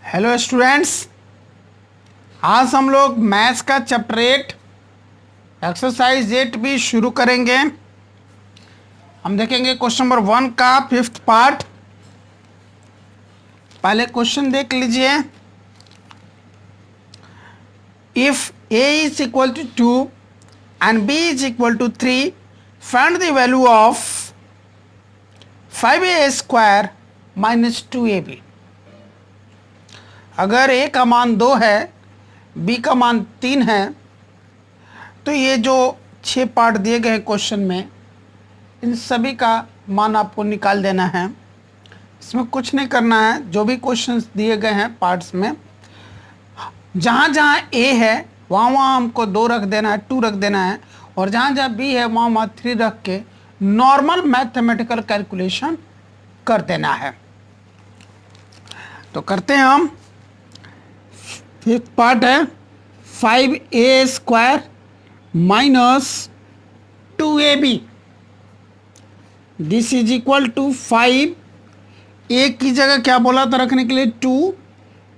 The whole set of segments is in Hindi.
हेलो स्टूडेंट्स, आज हम लोग मैथ्स का चैप्टर 8 एक्सरसाइज 8 भी शुरू करेंगे। हम देखेंगे क्वेश्चन नंबर 1 का 5th पार्ट। पहले क्वेश्चन देख लीजिए। If a is equal to 2 and b is equal to 3, find the value of 5a square minus 2ab। अगर a का मान 2 है, b का मान 3 है, तो ये जो 6 पार्ट दिए गए हैं क्वेश्चन में, इन सभी का मान आपको निकाल देना है। इसमें कुछ नहीं करना है। जो भी क्वेश्चंस दिए गए हैं पार्ट्स में, जहाँ जहाँ a है वहाँ वहाँ हमको 2 रख देना है, 2 रख देना है, और जहाँ जहाँ b है वहाँ वहाँ 3 रख के नॉर्मल मैथमेटिकल कैलकुलेशन कर देना है। तो करते हैं हम। 5th पार्ट है 5a square minus 2ab। This is equal to 5। एक की जगह क्या बोला था रखने के लिए? 2।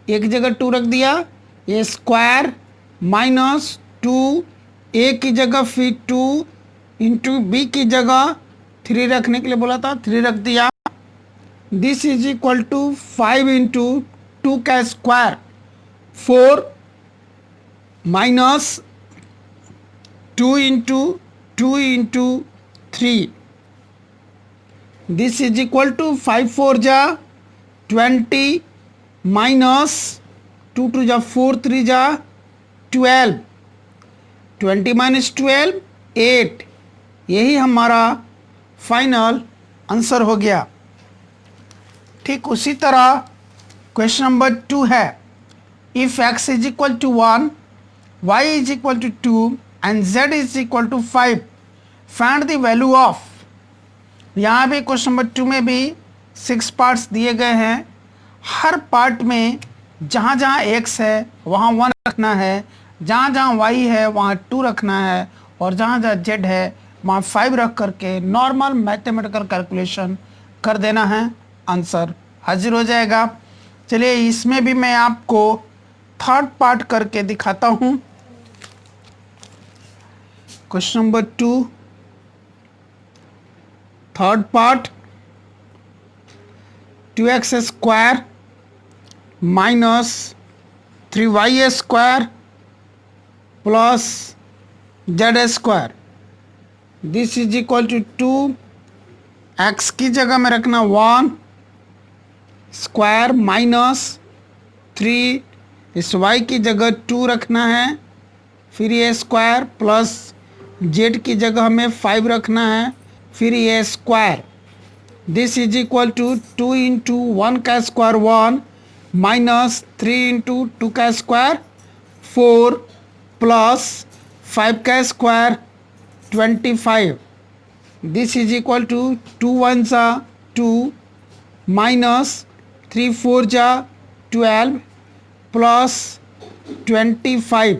एक जगह 2 रख दिया, ए स्क्वायर माइनस 2। ए की जगह फिर 2 इंटू बी की जगह 3 रखने के लिए बोला था, 3 रख दिया। This is equal to 5 into 2 का square 4 minus 2 into 2 into 3। This is equal to 5 4 जा 20 माइनस 2 2 जा 4 3 जा 12। 20 माइनस 12 8। यही हमारा फाइनल आंसर हो गया। ठीक उसी तरह क्वेश्चन नंबर 2 है। If x is equal to 1, y is equal to 2 and z is equal to 5, find the value of. यहाँ भी क्वेश्चन नंबर 2 में भी 6 पार्ट्स दिए गए हैं। हर पार्ट में जहाँ जहाँ x है वहाँ 1 रखना है, जहाँ जहाँ y है वहाँ 2 रखना है, और जहाँ जहाँ z है वहाँ 5 रख करके नॉर्मल मैथमेटिकल कैलकुलेशन कर देना है। आंसर हाजिर हो जाएगा। चलिए इसमें भी मैं आपको 3rd पार्ट करके दिखाता हूँ। Question number 2 3rd part. 2x square minus 3y square plus z square. This is equal to 2। x की जगह में रखना 1 स्क्वायर माइनस 3, इस y की जगह 2 रखना है, फिर ये स्क्वायर प्लस z की जगह हमें 5 रखना है, फिर ये square. This is equal to 2 into 1 का स्क्वायर 1 माइनस 3 इंटू 2 का स्क्वायर 4 प्लस 5 का square 25। This is equal to 2 1 जा 2 माइनस 3 4 जा 12 प्लस 25।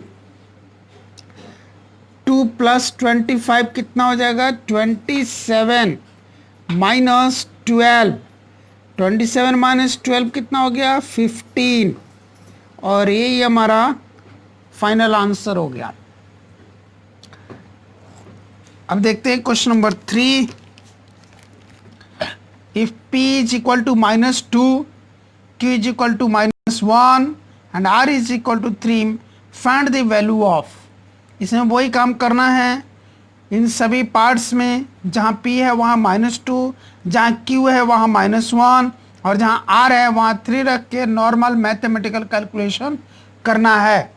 2 प्लस 25 कितना हो जाएगा? 27 माइनस 12। 27 माइनस 12 कितना हो गया? 15। और यही हमारा फाइनल आंसर हो गया। अब देखते हैं question number 3। If p is equal to minus 2, q is equal to minus 1 and r is equal to 3, find the value of. इसमें वही काम करना है इन सभी पार्ट्स में। जहाँ p है वहाँ -2, जहाँ q है वहाँ -1, और जहाँ r है वहाँ 3 रख के नॉर्मल मैथमेटिकल कैलकुलेशन करना है।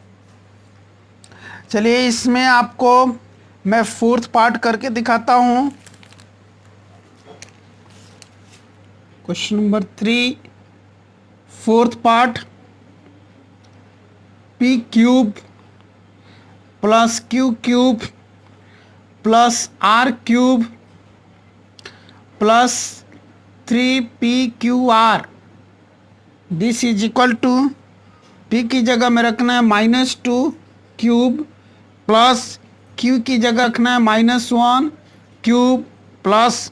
चलिए इसमें आपको मैं 4th पार्ट करके दिखाता हूँ। Question number 3 4th part. p cube plus q cube plus r cube plus 3pqr। This is equal to p की जगह में रखना है -2 क्यूब प्लस q की जगह रखना है -1 क्यूब प्लस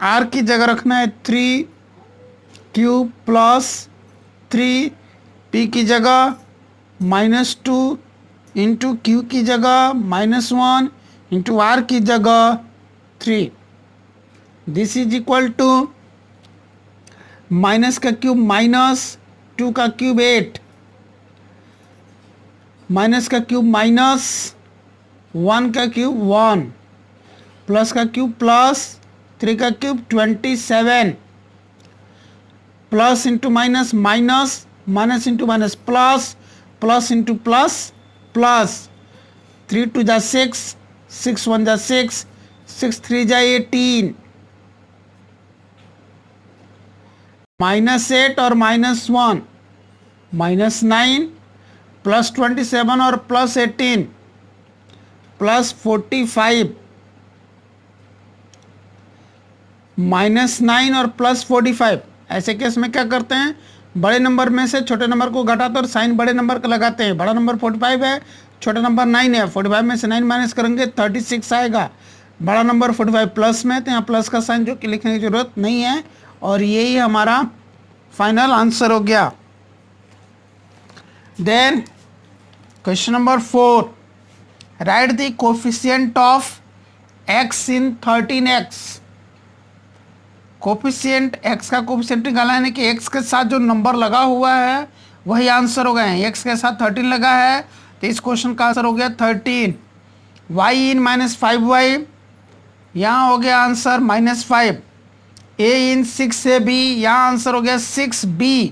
r की जगह रखना है 3 क्यूब प्लस 3 P की जगह -2 इंटू Q की जगह -1 इंटू R की जगह 3। This is equal to minus का क्यूब -2 का क्यूब 8, माइनस का क्यूब -1 का क्यूब 1, प्लस का क्यूब +3 का cube 27, plus into minus minus, minus into minus plus, plus into plus plus, 3 2 जा 6, 6 1 जा 6, 6 3 जा 18, -8 और -1 -9, +27 और +18 +45, -9 और +45। ऐसे केस में क्या करते हैं, बड़े नंबर में से छोटे नंबर को घटाते और साइन बड़े नंबर का लगाते हैं। बड़ा नंबर 45 है, छोटा नंबर 9 है, 45 में से 9 माइनस करेंगे 36 आएगा। बड़ा नंबर 45 प्लस में, तो यहाँ प्लस का साइन जो कि लिखने की जरूरत नहीं है, और यही हमारा फाइनल आंसर हो गया। Then question number 4, write the coefficient of x in 13x। Coefficient x का कोफिशिएंट निकाला है कि x के साथ जो नंबर लगा हुआ है वही आंसर हो गए। x के साथ 13 लगा है, तो इस क्वेश्चन का आंसर हो गया 13। y इन -5y, यहाँ हो गया आंसर -5। a इन 6ab, यहाँ आंसर हो गया 6b।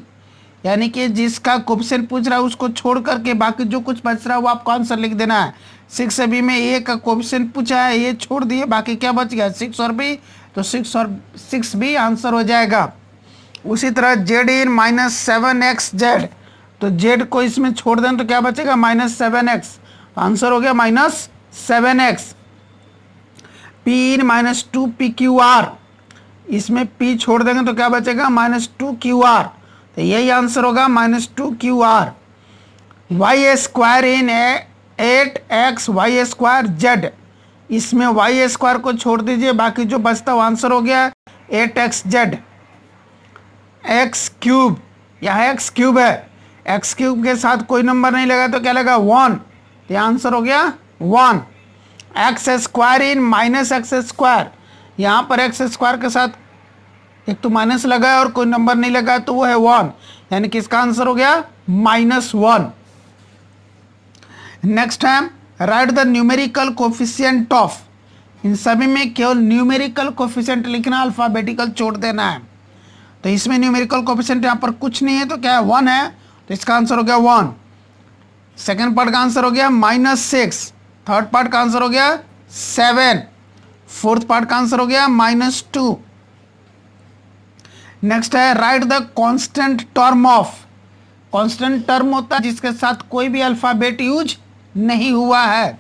यानी कि जिसका कोफिशिएंट पूछ रहा है उसको छोड़ करके बाकी जो कुछ बच रहा है वो आपको आंसर लिख देना है। 6ab में a का कोफिशिएंट पूछा है, ये छोड़ दिए, बाकी क्या बच गया 6 और b, तो 6 और 6b आंसर हो जाएगा। उसी तरह z इन -7xz, तो z को इसमें छोड़ दें तो क्या बचेगा -7x, तो आंसर हो गया -7x। p इन -2pqr, इसमें p छोड़ देंगे तो क्या बचेगा -2qr, तो यही आंसर होगा -2qr। y स्क्वायर इन 8xy²z, इसमें y² को छोड़ दीजिए, बाकी जो बचता वो आंसर हो गया 8xz। x³ यहाँ x³ है, x³ के साथ कोई नंबर नहीं लगा तो क्या लगा 1, तो यह आंसर हो गया 1। x² इन -x², यहाँ पर x² के साथ एक तो माइनस लगा है और कोई नंबर नहीं लगा तो वो है 1, यानी कि इसका आंसर हो गया -1। नेक्स्ट है write the numerical coefficient of. इन सभी में केवल न्यूमेरिकल कोफिशिएंट लिखना, अल्फाबेटिकल छोड़ देना है। तो इसमें न्यूमेरिकल कोफिशिएंट यहाँ पर कुछ नहीं है, तो क्या है 1 है, तो इसका आंसर हो गया 1। सेकेंड पार्ट का आंसर हो गया -6, थर्ड पार्ट का आंसर हो गया 7, फोर्थ पार्ट का आंसर हो गया -2। नेक्स्ट है write the constant term of. Constant term होता है जिसके साथ कोई भी अल्फाबेट यूज नहीं हुआ है,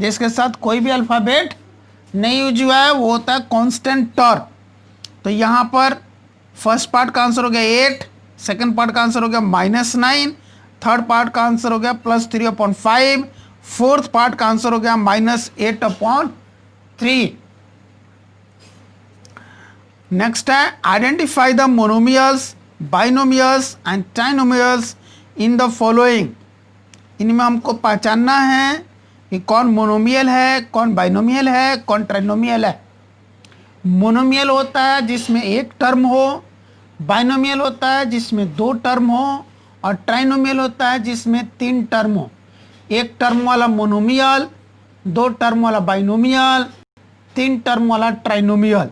जिसके साथ कोई भी अल्फाबेट नहीं यूज हुआ है वो होता है कांस्टेंट टर्म। तो यहाँ पर फर्स्ट पार्ट का आंसर हो गया 8, सेकंड पार्ट का आंसर हो गया -9, थर्ड पार्ट का आंसर हो गया +3/5, फोर्थ पार्ट का आंसर हो गया -8/3। नेक्स्ट है identify the monomials, binomials and trinomials in the following. इनमें हमको पहचानना है कि कौन मोनोमियल है, कौन बाइनोमियल है, कौन ट्राइनोमियल है। मोनोमियल होता है जिसमें एक टर्म हो, बाइनोमियल होता है जिसमें 2 टर्म हो, और ट्राइनोमियल होता है जिसमें 3 टर्म हो। एक टर्म वाला मोनोमियल, 2 टर्म वाला बाइनोमियल, 3 टर्म वाला ट्राइनोमियल,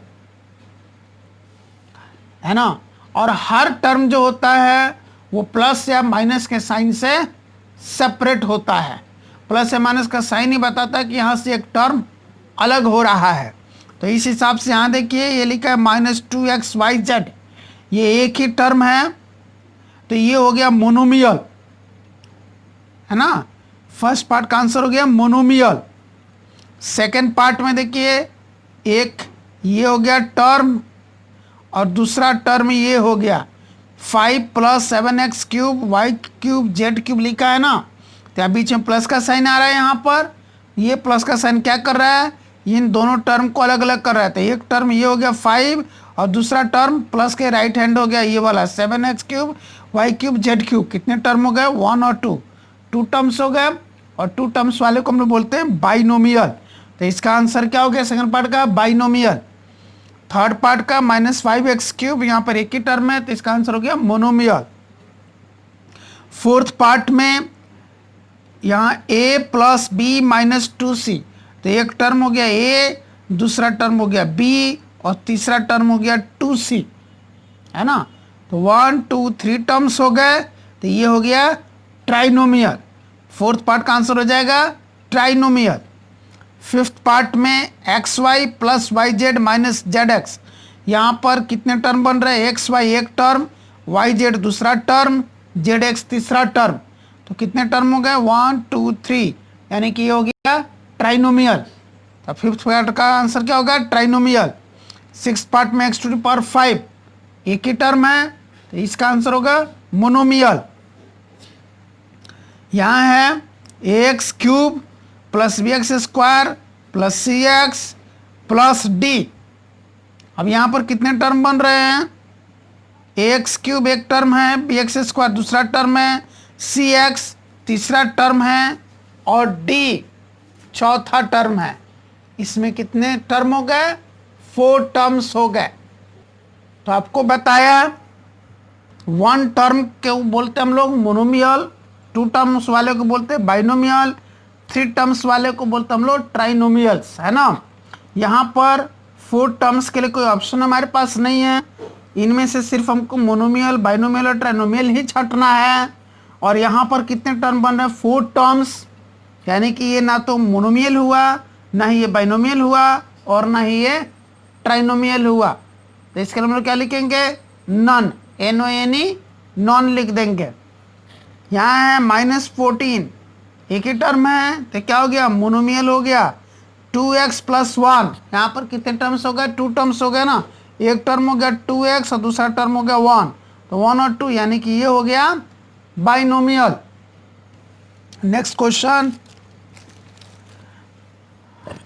है ना। और हर टर्म जो होता है वो प्लस या माइनस के साइन से सेपरेट होता है। प्लस या माइनस का साइन ही बताता है कि यहाँ से एक टर्म अलग हो रहा है। तो इस हिसाब से यहाँ देखिए ये लिखा है -2xyz, ये एक ही टर्म है, तो ये हो गया मोनोमियल, है ना। फर्स्ट पार्ट का आंसर हो गया मोनोमियल। सेकेंड पार्ट में देखिए एक ये हो गया टर्म और दूसरा टर्म ये हो गया 5 + 7x³ y³ z³ लिखा है ना, तो यहाँ बीच में प्लस का साइन आ रहा है। यहाँ पर ये प्लस का साइन क्या कर रहा है, इन दोनों टर्म को अलग अलग कर रहा है। तो एक टर्म ये हो गया 5 और दूसरा टर्म प्लस के राइट हैंड हो गया ये वाला 7x³ y³ z³। कितने टर्म हो गए 1 और 2, 2 टर्म्स हो गए। और 2 टर्म्स वाले को हम लोग बोलते हैं बाइनोमियल। तो इसका आंसर क्या हो गया सेकंड पार्ट का बाइनोमियल। थर्ड पार्ट का -5x³, यहाँ पर एक ही टर्म है तो इसका आंसर हो गया मोनोमियल। फोर्थ पार्ट में यहाँ a + b - 2c, तो एक टर्म हो गया a, दूसरा टर्म हो गया b और तीसरा टर्म हो गया 2c, है ना। तो 1 2 3 टर्म्स हो गए, तो ये हो गया ट्राइनोमियल। फोर्थ पार्ट का आंसर हो जाएगा ट्राइनोमियल। फिफ्थ पार्ट में xy + yz - zx, यहाँ पर कितने टर्म बन रहे हैं xy एक टर्म, yz दूसरा टर्म, zx तीसरा टर्म। तो कितने टर्म हो गए 1 2 3, यानी कि ये हो गया ट्राइनोमियल। तो फिफ्थ पार्ट का आंसर क्या होगा ट्राइनोमियल। सिक्स पार्ट में x⁵ एक ही टर्म है तो इसका आंसर होगा मोनोमियल। यहाँ है ax³ + bx² + cx + d। अब यहाँ पर कितने टर्म बन रहे हैं ax³ एक टर्म है, bx² दूसरा टर्म है, cx तीसरा टर्म है और d चौथा टर्म है। इसमें कितने टर्म हो गए 4 टर्म्स हो गए। तो आपको बताया 1 टर्म के बोलते हम लोग मोनोमियल, 2 टर्म्स वाले को बोलते हैं बाइनोमियल, 3 टर्म्स वाले को बोलते हम लोग ट्राइनोमियल्स, है ना। यहाँ पर 4 टर्म्स के लिए कोई ऑप्शन हमारे पास नहीं है, इनमें से सिर्फ हमको मोनोमियल, बाइनोमियल और ट्राइनोमियल ही छांटना है। और यहाँ पर कितने टर्म बन रहे हैं 4 टर्म्स, यानी कि ये ना तो मोनोमियल हुआ, ना ही ये बाइनोमियल हुआ और ना ही ये ट्राइनोमियल हुआ। तो इसके लिए हम लोग क्या लिखेंगे नन, NONE नॉन लिख देंगे। यहाँ है -14 एक ही टर्म है तो क्या हो गया मोनोमियल हो गया। 2x + 1, यहाँ पर कितने टर्म्स हो गए 2 टर्म्स हो गए ना, एक टर्म हो गया 2x और दूसरा टर्म हो गया 1, तो 1 और 2 यानी कि ये हो गया binomial. Next question,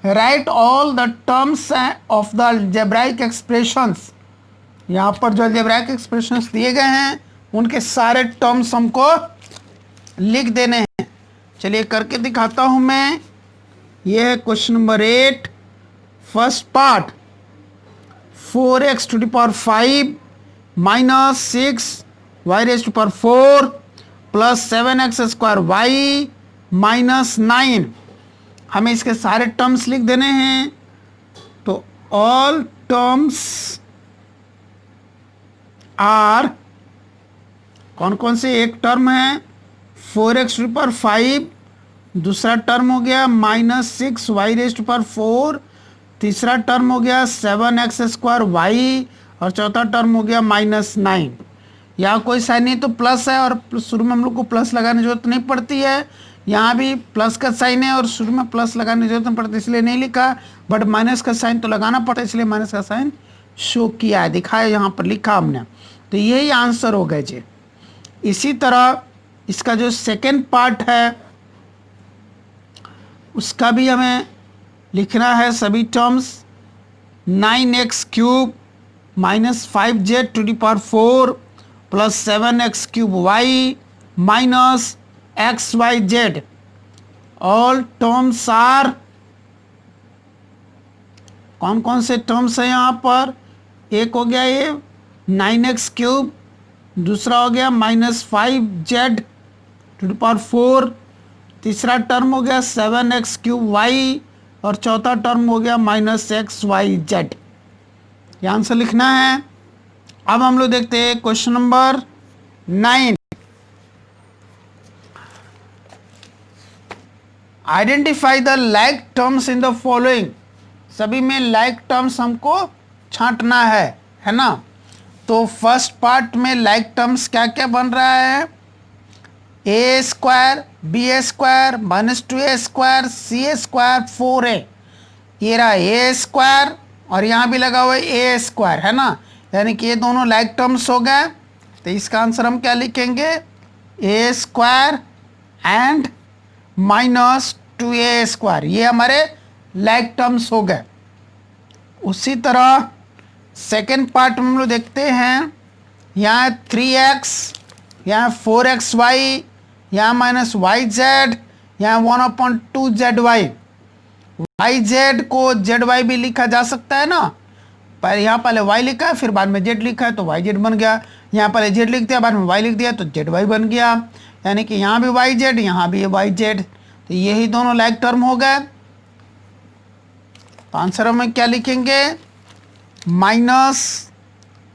right all the terms of the algebraic expressions. यहाँ पर जो अलजेब्राइक एक्सप्रेशंस दिए गए हैं उनके सारे टर्म्स हमको लिख देने हैं। चलिए करके दिखाता हूँ मैं। ये है question number 8, first part 4x⁵ - 6y⁴ + 7x² y - 9। हमें इसके सारे टर्म्स लिख देने हैं। तो ऑल टर्म्स आर, कौन कौन से, एक टर्म है 4x⁵, दूसरा टर्म हो गया -6y⁴, तीसरा टर्म हो गया 7x² y और चौथा टर्म हो गया -9। यहाँ कोई साइन नहीं तो प्लस है और शुरू में हम लोग को प्लस लगाने की जरूरत नहीं पड़ती है। यहाँ भी प्लस का साइन है और शुरू में प्लस लगाने की जरूरत नहीं पड़ती इसलिए नहीं लिखा, बट माइनस का साइन तो लगाना पड़ता है इसलिए माइनस का साइन शो किया है, दिखाया यहाँ पर लिखा हमने। तो यही आंसर हो गए जी। इसी तरह इसका जो सेकेंड पार्ट है उसका भी हमें लिखना है सभी terms. 9x³ - 5z⁴ + 7x³ y - xyz। All terms are, कौन कौन से टर्म्स हैं यहाँ पर, एक हो गया ये 9x³, दूसरा हो गया -5z⁴, तीसरा टर्म हो गया 7x³ y और चौथा टर्म हो गया -xyz। ये आंसर लिखना है। अब हम लोग देखते हैं question number 9, identify the like terms in the following. सभी में लाइक टर्म्स हमको छांटना है ना। तो फर्स्ट पार्ट में लाइक टर्म्स क्या क्या बन रहा है, a² b² -2a² c² 4a, ये रहा a² और यहाँ भी लगा हुआ है a², है ना, यानी कि ये दोनों लाइक टर्म्स हो गए। तो इसका आंसर हम क्या लिखेंगे a² एंड -2a², ये हमारे लाइक टर्म्स हो गए। उसी तरह सेकेंड पार्ट में हम लोग देखते हैं, यहाँ 3x, यहाँ 4xy, यहाँ माइनस वाई जेड, यहाँ 1/2 ZY। वाई जेड को ZY भी लिखा जा सकता है ना, पर यहाँ पहले y लिखा है फिर बाद में z लिखा है तो वाई जेड बन गया। यहाँ पहले z लिख दिया बाद में y लिख दिया तो ZY बन गया, यानी कि यहाँ भी वाई जेड यहाँ भी वाई जेड, तो यही दोनों लाइक टर्म हो गए। तो आंसर में क्या लिखेंगे, minus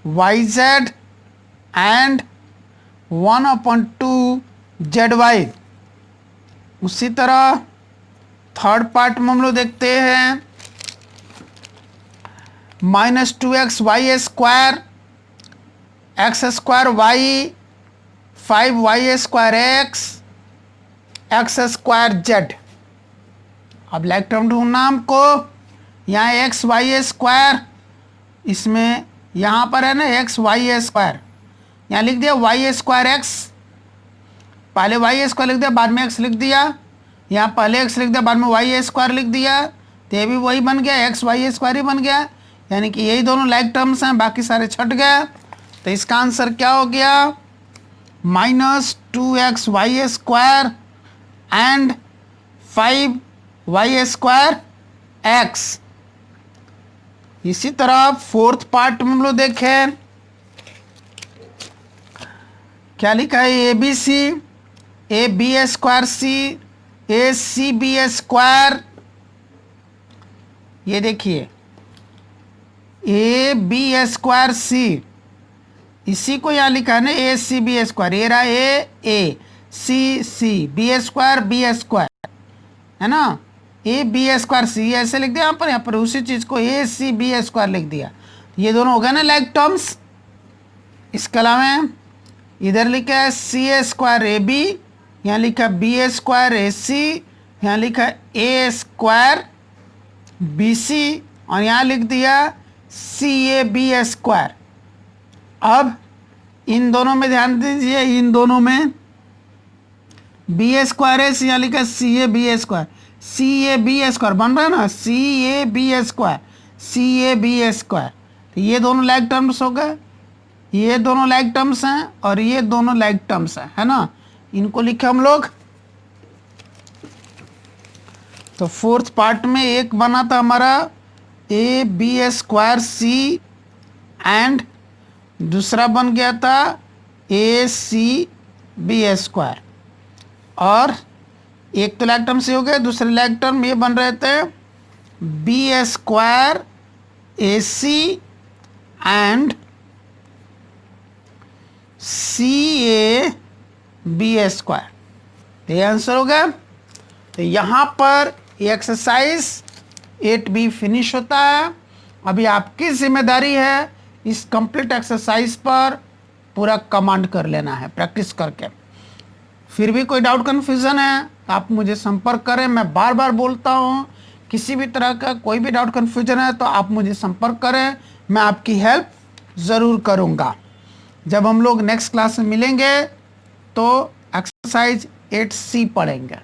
y z and 1/2 ZY। उसी तरह थर्ड पार्ट में हम लोग देखते हैं, -2x y² x² y 5y² x² z। अब लाइक टर्म ढूंढना हमको, यहाँ xy², इसमें यहाँ पर है ना xy², यहाँ लिख दिया y²x, पहले y² लिख दिया बाद में x लिख दिया, यहाँ पहले x लिख दिया बाद में y² लिख दिया, तो ये भी वही बन गया, xy² ही बन गया, यानी कि यही दोनों लाइक टर्म्स हैं, बाकी सारे छट गए। तो इसका आंसर क्या हो गया, -2x y² and 5y² x। इसी तरह फोर्थ पार्ट में हम लोग देखें, क्या लिखा है, ABC AB² C ACB²। ये देखिए AB² C, इसी को यहाँ लिखा है ना ACB², ये रहा A C C B² है ना, AB² C ऐसे लिख दिया, यहाँ पर उसी चीज़ को ACB² लिख दिया, ये दोनों हो गए ना लाइक टर्म्स। इसके अलावा इधर लिखा है CA² AB, यहाँ लिखा BA² AC, यहाँ लिखा A² BC और यहाँ लिख दिया CAB²। अब इन दोनों में ध्यान दीजिए, इन दोनों में BA² है, यहाँ लिखा CAB², CAB² बन रहा है ना, CAB², तो ये दोनों लाइक टर्म्स हो गए, ये दोनों लाइक टर्म्स हैं और ये दोनों लाइक टर्म्स हैं, है ना, इनको लिखे हम लोग। तो फोर्थ पार्ट में एक बना था हमारा AB² C एंड दूसरा बन गया था ACB², और एक तो लाइक टर्म से हो गए, दूसरे लाइक टर्म ये बन रहे थे B² AC एंड CAB²। ये आंसर हो गया। तो यहाँ पर एक्सरसाइज 8B फिनिश होता है। अभी आपकी जिम्मेदारी है इस कंप्लीट एक्सरसाइज पर पूरा कमांड कर लेना है प्रैक्टिस करके। फिर भी कोई डाउट कन्फ्यूज़न है आप मुझे संपर्क करें। मैं बार बार बोलता हूँ, किसी भी तरह का कोई भी डाउट कन्फ्यूजन है तो आप मुझे संपर्क करें, मैं आपकी हेल्प ज़रूर करूँगा। जब हम लोग नेक्स्ट क्लास में मिलेंगे तो एक्सरसाइज 8C पढ़ेंगे।